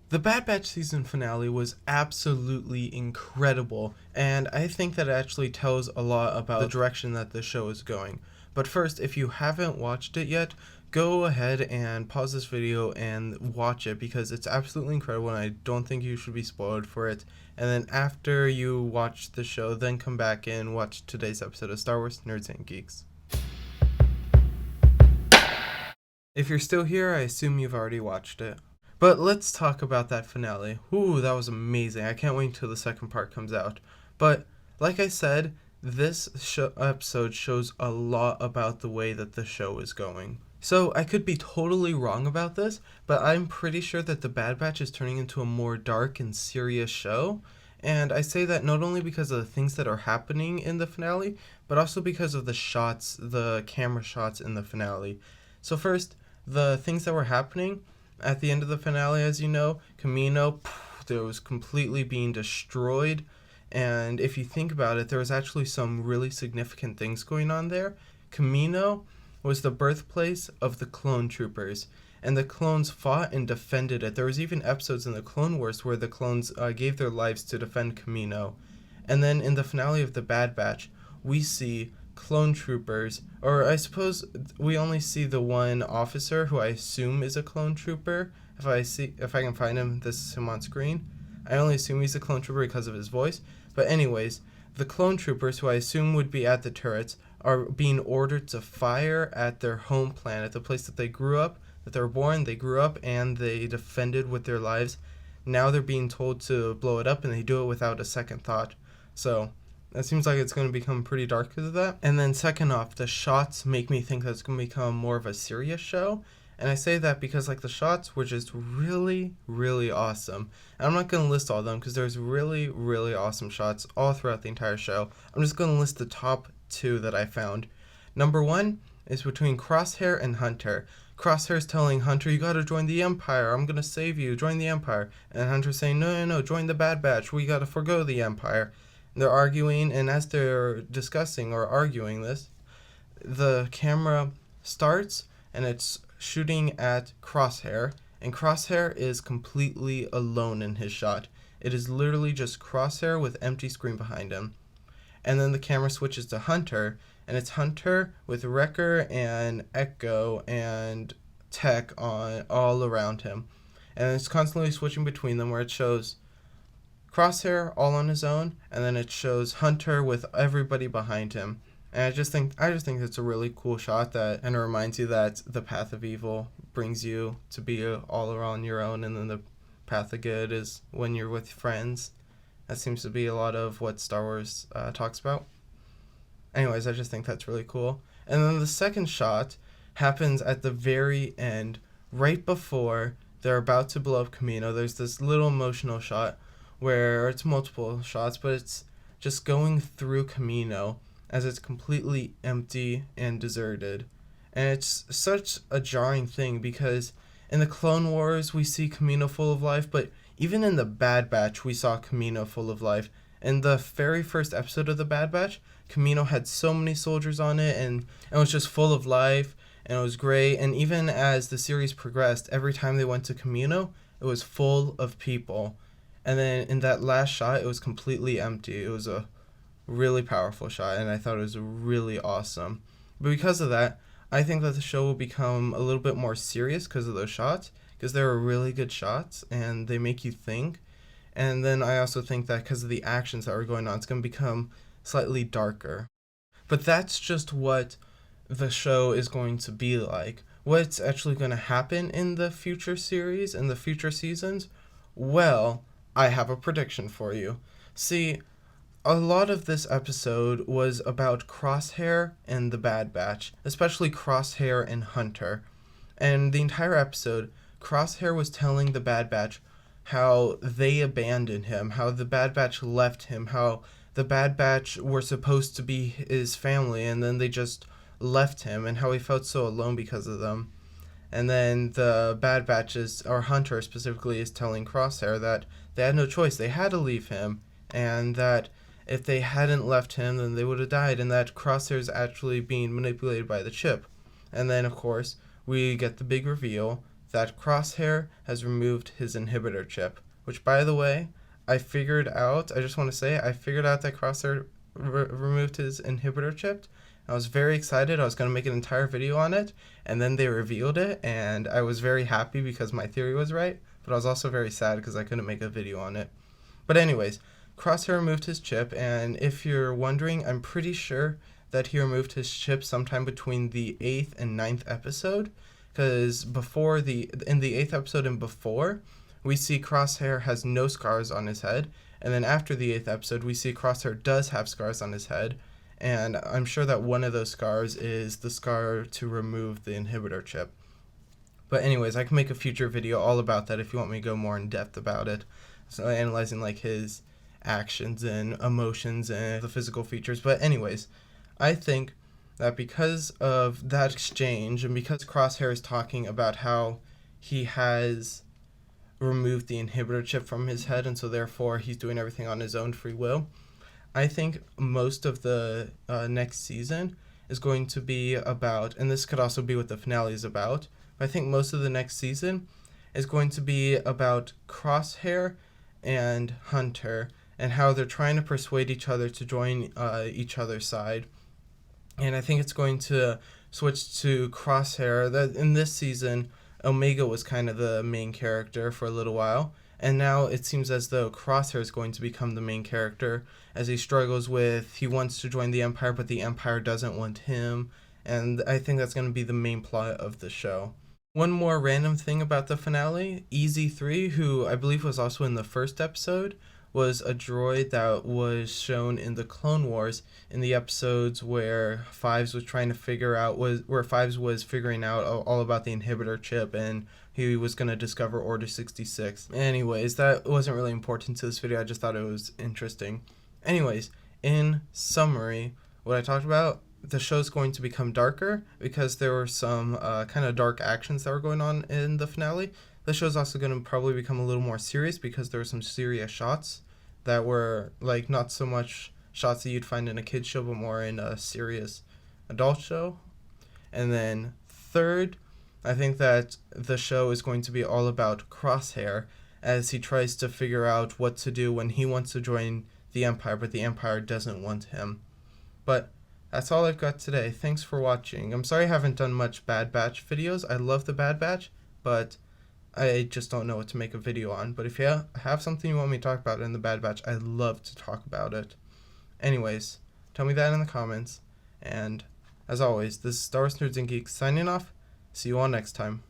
The Bad Batch season finale was absolutely incredible, and I think that it actually tells a lot about the direction that the show is going. But first, if you haven't watched it yet, go ahead and pause this video and watch it because it's absolutely incredible and I don't think you should be spoiled for it. And then after you watch the show, then come back and watch today's episode of Star Wars Nerds and Geeks. If you're still here, I assume you've already watched it. But let's talk about that finale. Ooh, that was amazing. I can't wait until the second part comes out. But like I said, this episode shows a lot about the way that the show is going. So I could be totally wrong about this, but I'm pretty sure that the Bad Batch is turning into a more dark and serious show. And I say that not only because of the things that are happening in the finale, but also because of the shots, the camera shots in the finale. So first, the things that were happening at the end of the finale, as you know, Kamino, there was completely being destroyed. And if you think about it, there was actually some really significant things going on there. Kamino was the birthplace of the clone troopers, and the clones fought and defended it. There was even episodes in the Clone Wars where the clones gave their lives to defend Kamino. And then in the finale of the Bad Batch, we see clone troopers, or I suppose we only see the one officer who I assume is a clone trooper. If I can find him, this is him on screen. I only assume he's a clone trooper because of his voice. But anyways, the clone troopers, who I assume would be at the turrets, are being ordered to fire at their home planet, the place that they grew up, that they were born, they grew up, and they defended with their lives. Now they're being told to blow it up, and they do it without a second thought. So that seems like it's going to become pretty dark because of that. And then second off, the shots make me think that it's going to become more of a serious show. And I say that because the shots were just really, really awesome. And I'm not going to list all of them because there's really, really awesome shots all throughout the entire show. I'm just going to list the top two that I found. Number one is between Crosshair and Hunter. Crosshair's telling Hunter, you gotta join the Empire, I'm gonna save you, join the Empire. And Hunter's saying, no, join the Bad Batch, we gotta forgo the Empire. And they're arguing, and as they're discussing or arguing this, the camera starts and it's shooting at Crosshair, and Crosshair is completely alone in his shot. It is literally just Crosshair with empty screen behind him. And then the camera switches to Hunter, and it's Hunter with Wrecker and Echo and Tech on all around him. And it's constantly switching between them where it shows Crosshair all on his own, and then it shows Hunter with everybody behind him. And I just think it's a really cool shot that and it reminds you that the path of evil brings you to be all around your own, and then the path of good is when you're with friends. That seems to be a lot of what Star Wars talks about. Anyways, I just think that's really cool. And then the second shot happens at the very end, right before they're about to blow up Kamino. There's this little emotional shot where it's multiple shots, but it's just going through Kamino as it's completely empty and deserted. And it's such a jarring thing because in the Clone Wars we see Kamino full of life, but even in the Bad Batch we saw Kamino full of life. In the very first episode of the Bad Batch, Kamino had so many soldiers on it, and it was just full of life, and it was great. And even as the series progressed, every time they went to Kamino, it was full of people. And then in that last shot, it was completely empty. It was a really powerful shot, and I thought it was really awesome. But because of that, I think that the show will become a little bit more serious because of those shots, because they were really good shots, and they make you think. And then I also think that because of the actions that were going on, it's going to become slightly darker. But that's just what the show is going to be like. What's actually going to happen in the future series, in the future seasons? Well, I have a prediction for you. See, a lot of this episode was about Crosshair and the Bad Batch, especially Crosshair and Hunter. And the entire episode, Crosshair was telling the Bad Batch how they abandoned him, how the Bad Batch left him, how the Bad Batch were supposed to be his family and then they just left him, and how he felt so alone because of them. And then the Bad Batches, or Hunter specifically, is telling Crosshair that they had no choice, they had to leave him, and that if they hadn't left him then they would have died, and that Crosshair is actually being manipulated by the chip. And then of course we get the big reveal that Crosshair has removed his inhibitor chip, which, by the way, I figured out. I just want to say I figured out that Crosshair removed his inhibitor chip. I was very excited. I was going to make an entire video on it, and then they revealed it, and I was very happy because my theory was right, but I was also very sad because I couldn't make a video on it. But anyways, Crosshair removed his chip, and if you're wondering, I'm pretty sure that he removed his chip sometime between the 8th and 9th episode, because in the 8th episode and before, we see Crosshair has no scars on his head, and then after the 8th episode, we see Crosshair does have scars on his head, and I'm sure that one of those scars is the scar to remove the inhibitor chip. But anyways, I can make a future video all about that if you want me to go more in depth about it. So analyzing like his actions and emotions and the physical features. But anyways, I think that because of that exchange and because Crosshair is talking about how he has removed the inhibitor chip from his head and so therefore he's doing everything on his own free will, I think most of the next season is going to be about, and this could also be what the finale is about, but I think most of the next season is going to be about Crosshair and Hunter and how they're trying to persuade each other to join each other's side. And I think it's going to switch to Crosshair. That in this season, Omega was kind of the main character for a little while, and now it seems as though Crosshair is going to become the main character as he struggles with, he wants to join the Empire, but the Empire doesn't want him, and I think that's going to be the main plot of the show. One more random thing about the finale, EZ3, who I believe was also in the first episode, was a droid that was shown in the Clone Wars in the episodes where Fives was trying to figure out, where Fives was figuring out all about the inhibitor chip and he was going to discover Order 66. Anyways, that wasn't really important to this video, I just thought it was interesting. Anyways, in summary, what I talked about, the show's going to become darker because there were some kind of dark actions that were going on in the finale. The show's also going to probably become a little more serious because there were some serious shots that were like not so much shots that you'd find in a kid's show, but more in a serious adult show. And then third, I think that the show is going to be all about Crosshair as he tries to figure out what to do when he wants to join the Empire, but the Empire doesn't want him. But that's all I've got today. Thanks for watching. I'm sorry I haven't done much Bad Batch videos. I love the Bad Batch, but I just don't know what to make a video on. But if you have something you want me to talk about in the Bad Batch, I'd love to talk about it. Anyways, tell me that in the comments. And as always, this is Star Wars Nerds and Geeks signing off. See you all next time.